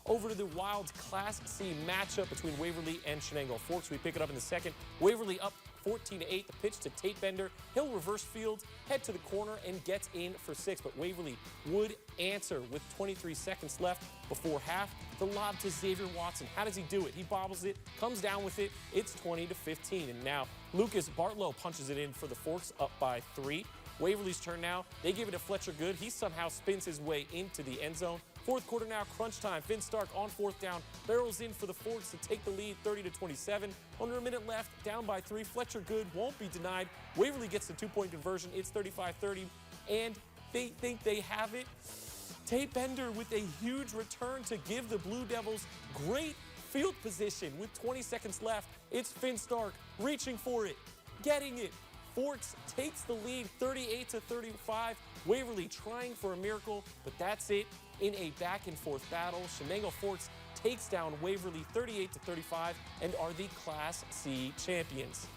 Over to the Wild's Class C matchup between Waverly and Chenango Forks. We pick it up in the second. Waverly up 14-8. The pitch to Tate Bender. He'll reverse field, head to the corner, and gets in for 6. But Waverly would answer with 23 seconds left before half. The lob to Xavier Watson. How does he do it? He bobbles it, comes down with it. It's 20-15. And now Lucas Bartlow punches it in for the Forks, up by 3. Waverly's turn now. They give it to Fletcher Good. He somehow spins his way into the end zone. Fourth quarter now, crunch time. Finn Stark on fourth down, barrels in for the Forks to take the lead 30-27. Under a minute left, down by 3. Fletcher Good won't be denied. Waverly gets the 2-point conversion. It's 35-30, and they think they have it. Tate Bender with a huge return to give the Blue Devils great field position with 20 seconds left. It's Finn Stark reaching for it, getting it. Forks takes the lead 38-35. Waverly trying for a miracle, but that's it in a back-and-forth battle. Chenango Forks takes down Waverly 38-35 and are the Class C champions.